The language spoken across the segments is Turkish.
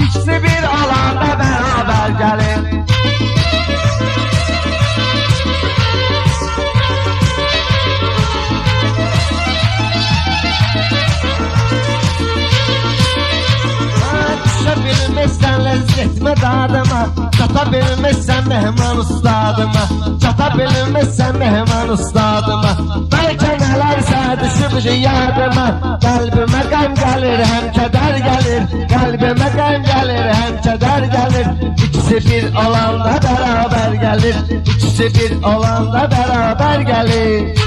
İkisi bir alanda beraber gelir. Bilmezsen lezzetme dadıma, çata bilmezsen mehman ustadıma, çata bilmezsen mehman ustadıma. Belki nelerse düşüp yadıma, kalbime kan gelir hem keder gelir, kalbime kan gelir hem keder gelir. İkisi bir olanda beraber gelir, ikisi bir olanda beraber gelir.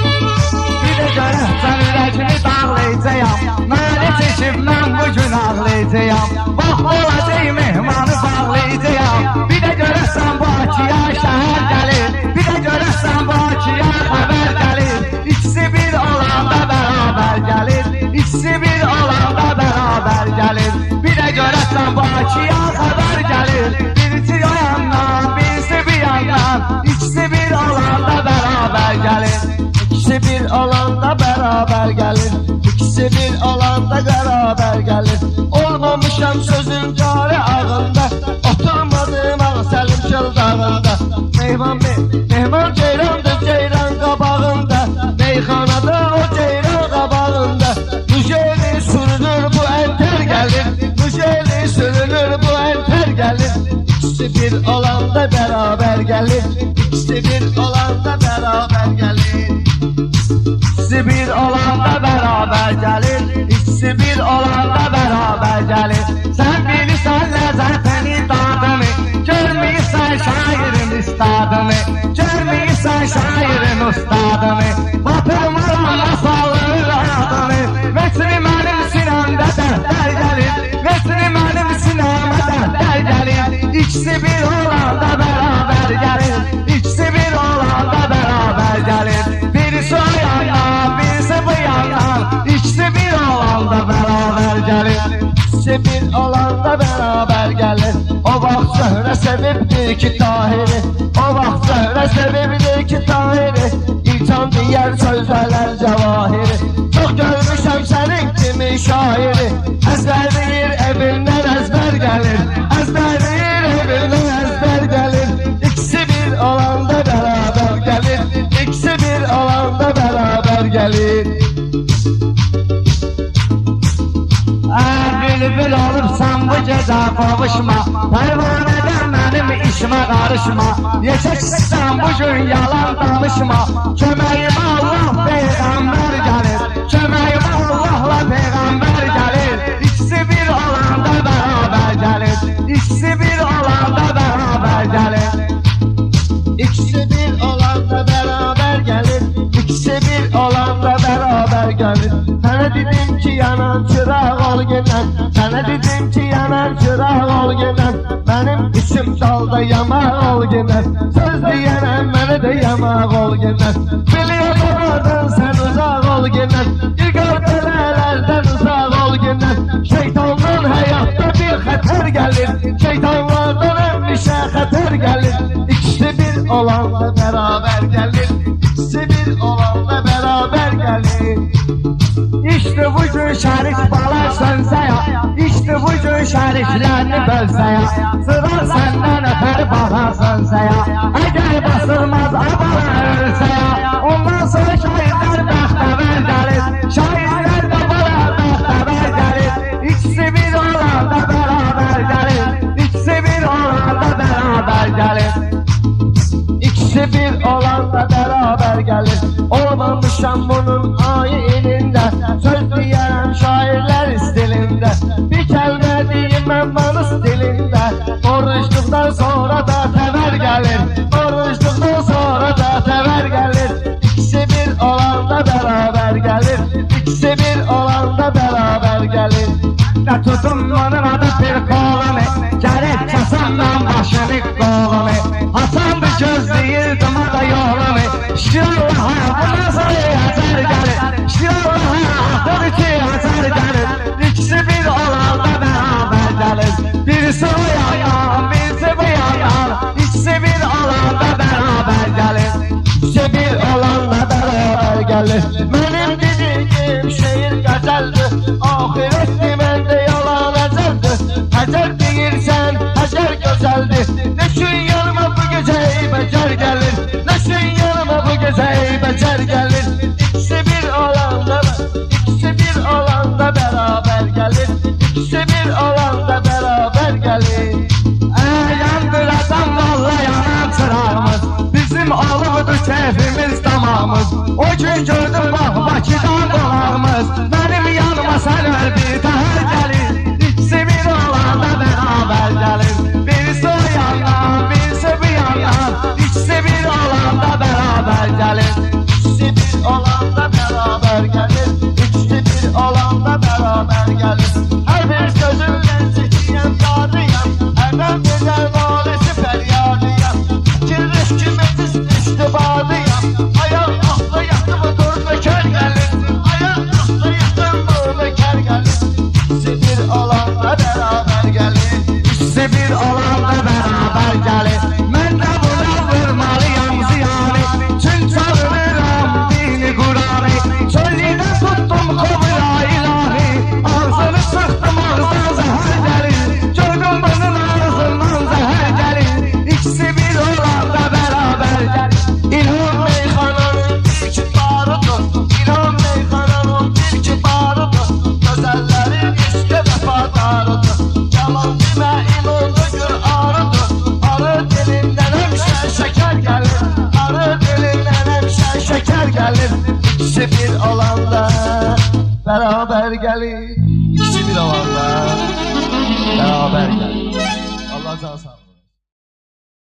Bir de görəsən ürəkini dağlayacağım, məni çəkib mən bugün ağlayacağım. Bax olacaq mehmanı bağlayacağım. Bir de görəsən Bakıya şəhər gəlir, bir de görəsən Bakıya xəbər gəlir. İkisi bir olanda beraber gelir, ikisi bir olanda beraber gelir. Bir de görəsən Bakıya xəbər gəlir, birisi o yandan, birisi bir yandan. İkisi bir olanda beraber gelir, İkisi bir alanda beraber gelir, ikisi bir alanda beraber gelir. Olmamışam sözün cari ağında, oturmadım ağ Səlim çıldağında. Mehman ceyrandır ceyran qabağında, meyxanada o ceyran qabağında. Müjeli sürünür bu enter gelir, müjeli sürünür bu enter gelir. İkisi bir alanda beraber gelir, ikisi bir alanda beraber gelir. İkisi bir olanda beraber gelir, ikisi bir olanda beraber gelir. Sen bilirsen lezzetini tadını, görmeysen şairin üstadını, görmeysen şairin ustadını. Batırmadan masalları adını, vesri benim sinemde dertler gelir, vesri benim sineme dertler gelir. İkisi bir olanda beraber gelir, ikisi bir olanda beraber gelir. Birisi o yandan, birisi bu yandan, ikisi bir olanda beraber gelir. İkisi bir olanda beraber gelir. O vaxt Zöhrə sevibdir ki Tahiri, o vaxt Zöhrə sevibdir ki Tahiri. İlkan deyər sözlər cəvahiri, çox görmüşəm sənin kimi şairi. Əzbər deyir evindən əzbər gəlir, əzbər deyir evindən əzbər gəlir. İkisi bir olanda beraber gelir, ikisi bir olanda beraber gelir. Bülbül olursan bu gece kavuşma, pervaneden benim işime karışma. Yeşeksen bugün yalan danışma, kömeğime Allah peygamber gelir, kömeğime Allah'la peygamber gelir. İkisi bir olanda beraber gelir, ikisi bir olanda beraber gelir. İkisi bir olanda beraber gelir, ikisi bir olanda beraber gelir. Sana dedim ki yanan çıraq ol gelen, sana dedim ki yanan çıraq ol gelen. Benim içim dalda yamaq ol gelen, söz diyenen bana da yamaq ol gelen. Biliyorlardan sen uzak ol gelen, İlgörtelerden uzak ol gelen. Şeytandan hayatta bir xəter gelir, şeytanlardan endişe xəter gelir. İkisi bir olanda beraber gelir, ikisi bir olanda beraber gelir. İşte bu gün şərik balar sönsə ya, İşte bu gün şəriklərini bölsə ya, sıra səndən ötər bahar sönsə ya. Əgər basılmaz abalar ölsə ya, ondan sonra şairlər bəxtəvər gəlir, şairlər də bana bəxtəvər gəlir. İkisi bir olanda beraber gelir, ikisi bir olanda beraber gelir. İkisi bir olanda beraber gelir. Olmamışam bunun ayininde, söz diyerem şairler stilinde. Bir kelime diyemem bana stilinde. Oruçluktan sonra da tever gelir, oruçluktan sonra da tever gelir. İkisi bir olanda beraber gelir, ikisi bir olanda beraber gelir. Ne tutun onun adı bir kolunu, gerek kesemden başını kolunu. Hasan bir göz değil da yolunu. İnşallah bu nasıl yazar gelir, İnşallah tabii ki yazar gelir. İkisi bir olanda beraber gelir, birisi o yandan, birisi bu yandan. İkisi bir olanda beraber gelir, ikisi bir olanda beraber gelir. Benim dediğim şehir gazeldir, ahiret bende yalan ezeldir. Ezel değil gözəldir. Neçün yanıma bu gecə eybəcər gəlir. Neçün yanıma bu gecə eybəcər gəlir. İkisi bir olanda, ikisi bir olanda beraber gəlir. İkisi bir olanda beraber gəlir. Yandıracam vallahi yanan çırağımız. Bizim alıbıdır keyfimiz tamamız. O gün gördüm bak Bakıdan qonağımız. Benim yanıma sen öl bir təhər gəlir. İkisi bir olanda beraber gəlir. Birisi o yandan, birisi bu yandan. İkisi bir olanda beraber gəlir. İkisi bir olanda beraber gəlir. İkisi bir olanda beraber gəlir. Her bir sözümden çekiyem yadıyam. Hemen güzel valisi feryadıyam. Kirmiş kimiz iştibadıyam. Ayağım aklı yaktı mı dur beker gelir. Ayağım aklı yaktı mı beker gelir. İkisi bir olanda beraber gelir. İkisi bir olanda beraber gelir. Ben de buna vurmalıyam ziyanı. Çün çalınıram dini Kur'an'ı. Çölüden tuttum kovula ilahi. Ağzını sıktım ağzından zehir gelir. Gördüm bunun ağzından zehir gelir. İkisi bir olanda beraber gelir. İlham meyxananın bir kibarıdır. İlham meyxananın bir kibarıdır. Gözəllərin üstü vəfadarıdır. Yalan demə imanlı gör arıdır. Arı dilindən həmişə şəkər gəlir. Arı dilindən həmişə şəkər gəlir. İkisi bir olanda beraber gelir. İkisi bir olanda beraber gelir. Allah can sağ olsun.